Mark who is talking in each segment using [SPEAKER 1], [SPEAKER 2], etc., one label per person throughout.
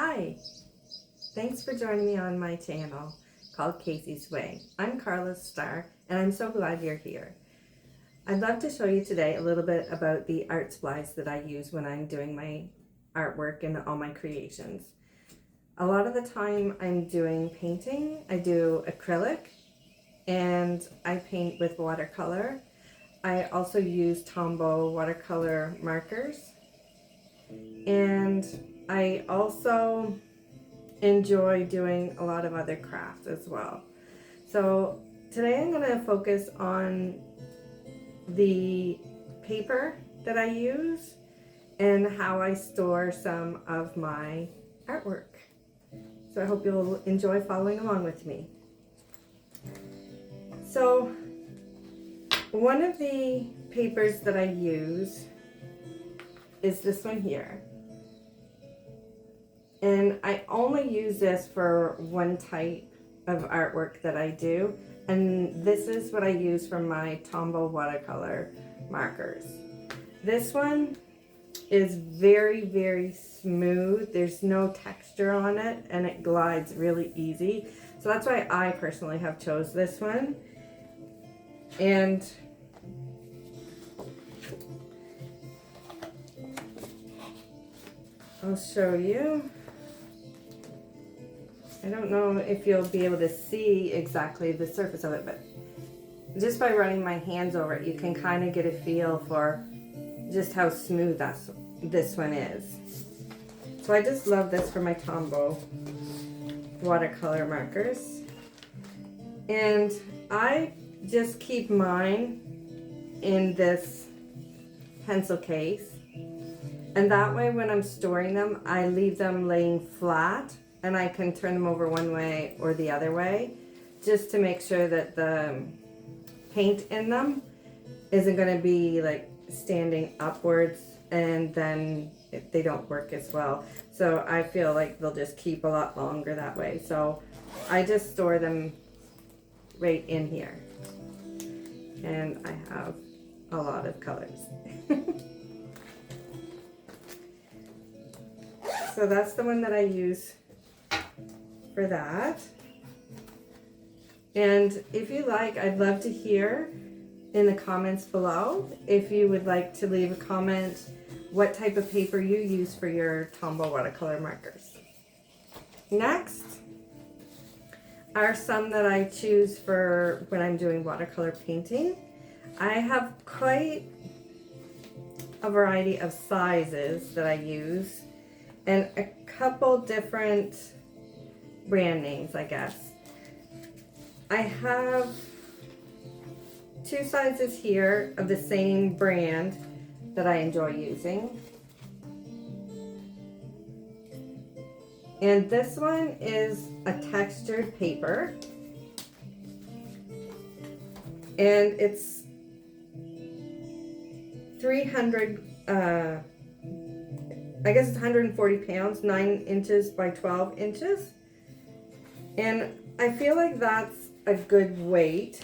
[SPEAKER 1] Hi, thanks for joining me on my channel called Casey's Way. I'm Carla Starr and I'm so glad you're here. I'd love to show you today a little bit about the art supplies that I use when I'm doing my artwork and all my creations. A lot of the time I'm doing painting. I do acrylic and I paint with watercolor. I also use Tombow watercolor markers, and I also enjoy doing a lot of other crafts as well. So today I'm going to focus on the paper that I use and how I store some of my artwork. So I hope you'll enjoy following along with me. So one of the papers that I use is this one here. And I only use this for one type of artwork that I do. And this is what I use for my Tombow watercolor markers. This one is very, very smooth. There's no texture on it and it glides really easy. So that's why I personally have chose this one. And I'll show you. I don't know if you'll be able to see exactly the surface of it, but just by running my hands over it, you can kind of get a feel for just how smooth this one is. So I just love this for my Tombow watercolor markers. And I just keep mine in this pencil case. And that way when I'm storing them, I leave them laying flat and I can turn them over one way or the other way just to make sure that the paint in them isn't going to be like standing upwards and then they don't work as well. So I feel like they'll just keep a lot longer that way. So I just store them right in here. And I have a lot of colors. So that's the one that I use for that. And if you like, I'd love to hear in the comments below if you would like to leave a comment what type of paper you use for your Tombow watercolor markers. Next are some that I choose for when I'm doing watercolor painting. I have quite a variety of sizes that I use and a couple different brand names, I guess. I have two sizes here of the same brand that I enjoy using. And this one is a textured paper. And it's 300, I guess it's 140 pounds, 9 inches by 12 inches. And I feel like that's a good weight.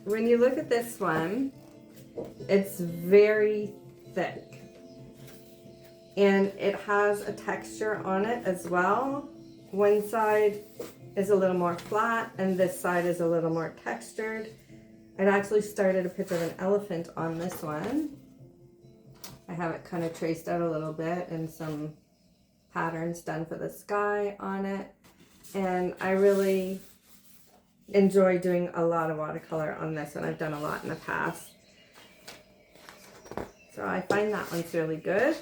[SPEAKER 1] When you look at this one, it's very thick. And it has a texture on it as well. One side is a little more flat and this side is a little more textured. I'd actually started a picture of an elephant on this one. I have it kind of traced out a little bit and some patterns done for the sky on it. And I really enjoy doing a lot of watercolor on this, and I've done a lot in the past. So I find that one's really good.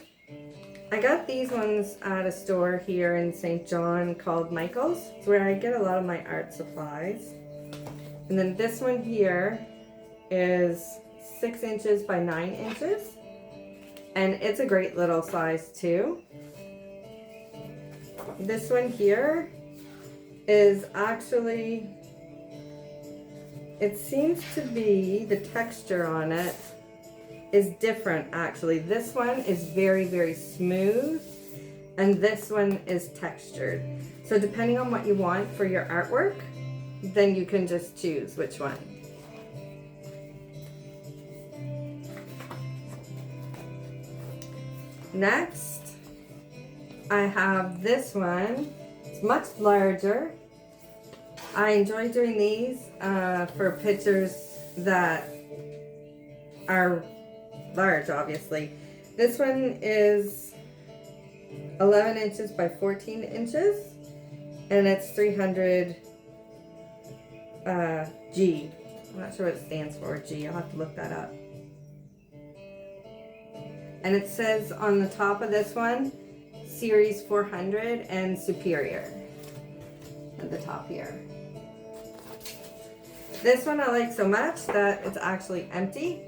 [SPEAKER 1] I got these ones at a store here in St. John called Michael's. It's where I get a lot of my art supplies. And then this one here is 6 inches by 9 inches. And it's a great little size too. This one here is actually, it seems to be, the texture on it is different actually. This one is very, very smooth and this one is textured. So depending on what you want for your artwork, then you can just choose which one. Next, I have this one. It's much larger. I enjoy doing these for pictures that are large, obviously. This one is 11 inches by 14 inches, and it's 300 G. I'm not sure what it stands for, G. I'll have to look that up. And it says on the top of this one, Series 400 and Superior at the top here. This one I like so much that it's actually empty.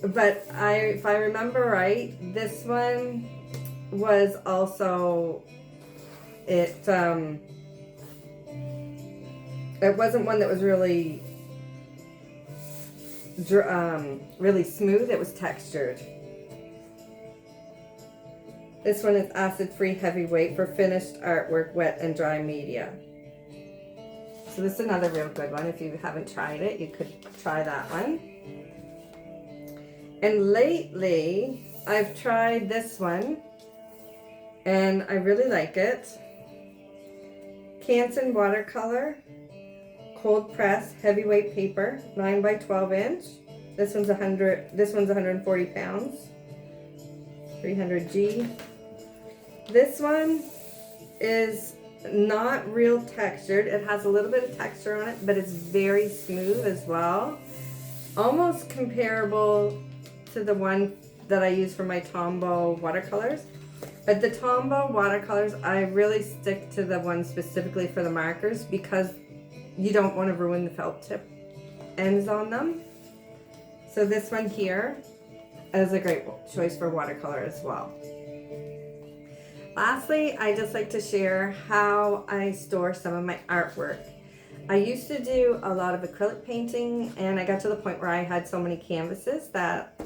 [SPEAKER 1] But if I remember right, this one was also, it wasn't one that was really really smooth. It was textured. This one is acid-free heavyweight for finished artwork, wet and dry media. So this is another real good one. If you haven't tried it, you could try that one. And lately, I've tried this one, and I really like it. Canson Watercolor, cold press, heavyweight paper, 9 by 12 inch. This one's 140 pounds, 300 G. This one is not real textured. It has a little bit of texture on it, but it's very smooth as well. Almost comparable to the one that I use for my Tombow watercolors. But the Tombow watercolors, I really stick to the one specifically for the markers because you don't want to ruin the felt tip ends on them. So this one here is a great choice for watercolor as well. Lastly, I just like to share how I store some of my artwork. I used to do a lot of acrylic painting, and I got to the point where I had so many canvases that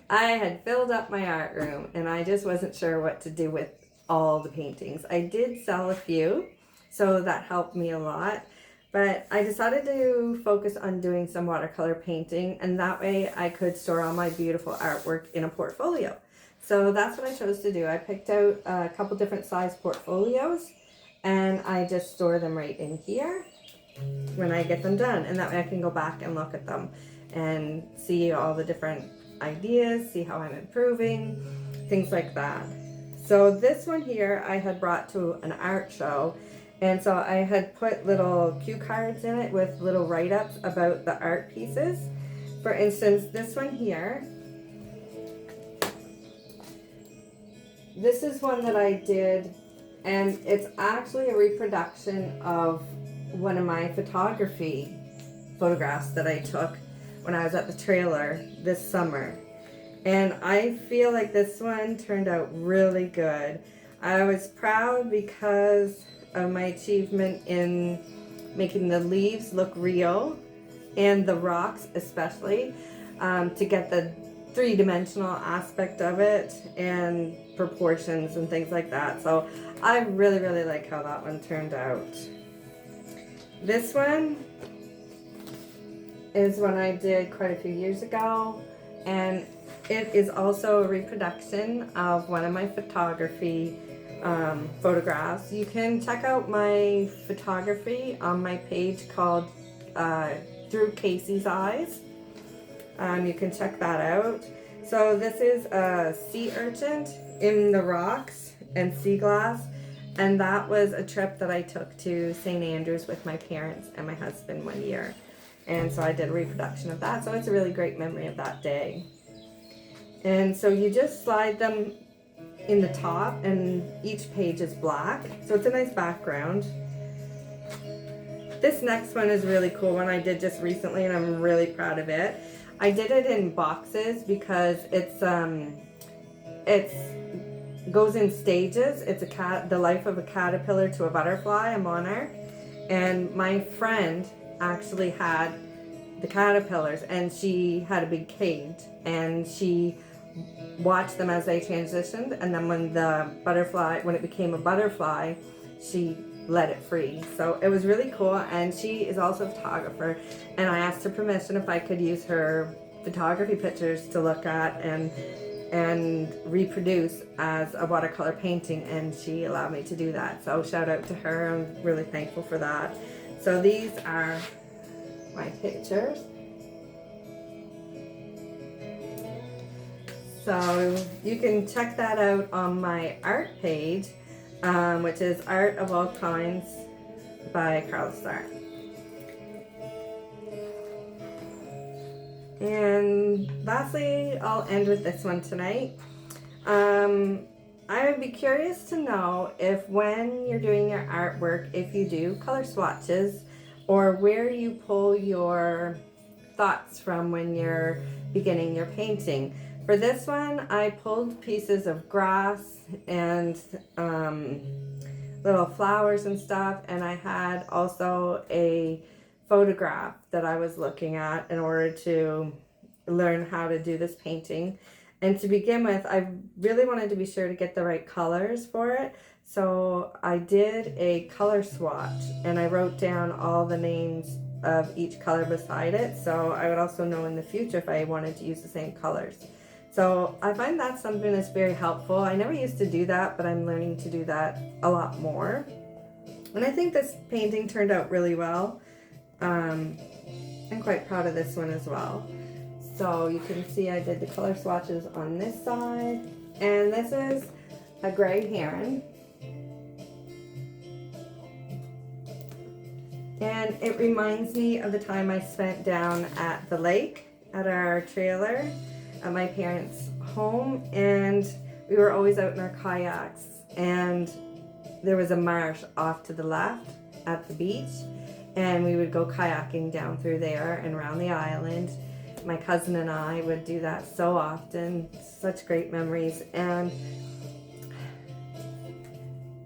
[SPEAKER 1] I had filled up my art room, and I just wasn't sure what to do with all the paintings. I did sell a few, so that helped me a lot, but I decided to focus on doing some watercolor painting, and that way I could store all my beautiful artwork in a portfolio. So that's what I chose to do. I picked out a couple different size portfolios, and I just store them right in here when I get them done, and that way I can go back and look at them and see all the different ideas, see how I'm improving, things like that. So this one here I had brought to an art show, and so I had put little cue cards in it with little write-ups about the art pieces. For instance, this one here, this is one that I did, and it's actually a reproduction of one of my photography photographs that I took when I was at the trailer this summer. And I feel like this one turned out really good. I was proud because of my achievement in making the leaves look real and the rocks especially, to get the three-dimensional aspect of it and proportions and things like that. So I really, really like how that one turned out. This one is one I did quite a few years ago, and it is also a reproduction of one of my photography photographs. You can check out my photography on my page called Through Casey's Eyes. You can check that out. So this is a sea urchin in the rocks and sea glass, and that was a trip that I took to St. Andrews with my parents and my husband one year. And so I did a reproduction of that, so it's a really great memory of that day. And so you just slide them in the top, and each page is black, so it's a nice background. This next one is a really cool one I did just recently, and I'm really proud of it. I did it in boxes because it's goes in stages. It's the life of a caterpillar to a butterfly, a monarch. And my friend actually had the caterpillars, and she had a big cage, and she watched them as they transitioned, and then when it became a butterfly, she let it free. So it was really cool, and she is also a photographer, and I asked her permission if I could use her photography pictures to look at, and and reproduce as a watercolor painting, and she allowed me to do that. So shout out to her. I'm really thankful for that. So these are my pictures. So you can check that out on my art page, which is Art of All Kinds by Carl Starr. And lastly, I'll end with this one tonight. I would be curious to know if when you're doing your artwork, if you do color swatches or where you pull your thoughts from when you're beginning your painting. For this one, I pulled pieces of grass and little flowers and stuff, and I had also a photograph that I was looking at in order to learn how to do this painting. And to begin with, I really wanted to be sure to get the right colors for it. So I did a color swatch and I wrote down all the names of each color beside it. So I would also know in the future if I wanted to use the same colors. So I find that's something that's very helpful. I never used to do that, but I'm learning to do that a lot more. And I think this painting turned out really well. I'm quite proud of this one as well. So you can see I did the color swatches on this side. And this is a gray heron. And it reminds me of the time I spent down at the lake at our trailer at my parents' home, and we were always out in our kayaks, and there was a marsh off to the left at the beach, and we would go kayaking down through there and around the island. My cousin and I would do that so often. Such great memories. And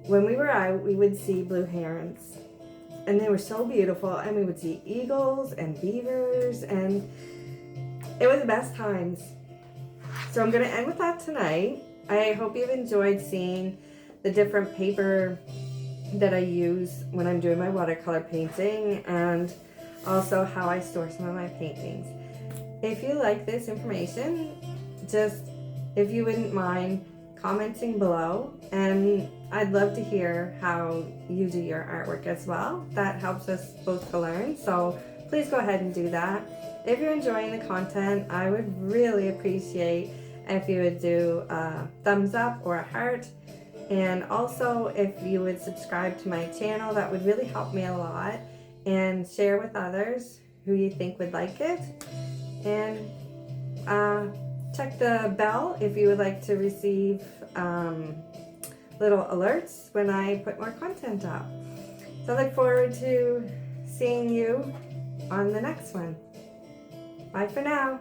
[SPEAKER 1] when we were out, we would see blue herons, and they were so beautiful, and we would see eagles and beavers, and it was the best times. So I'm going to end with that tonight. I hope you've enjoyed seeing the different paper that I use when I'm doing my watercolor painting, and also how I store some of my paintings. If you like this information, just if you wouldn't mind commenting below, and I'd love to hear how you do your artwork as well. That helps us both to learn, so please go ahead and do that. If you're enjoying the content, I would really appreciate if you would do a thumbs up or a heart, and also if you would subscribe to my channel. That would really help me a lot, and share with others who you think would like it, and check the bell if you would like to receive little alerts when I put more content up. So I look forward to seeing you on the next one. Bye for now.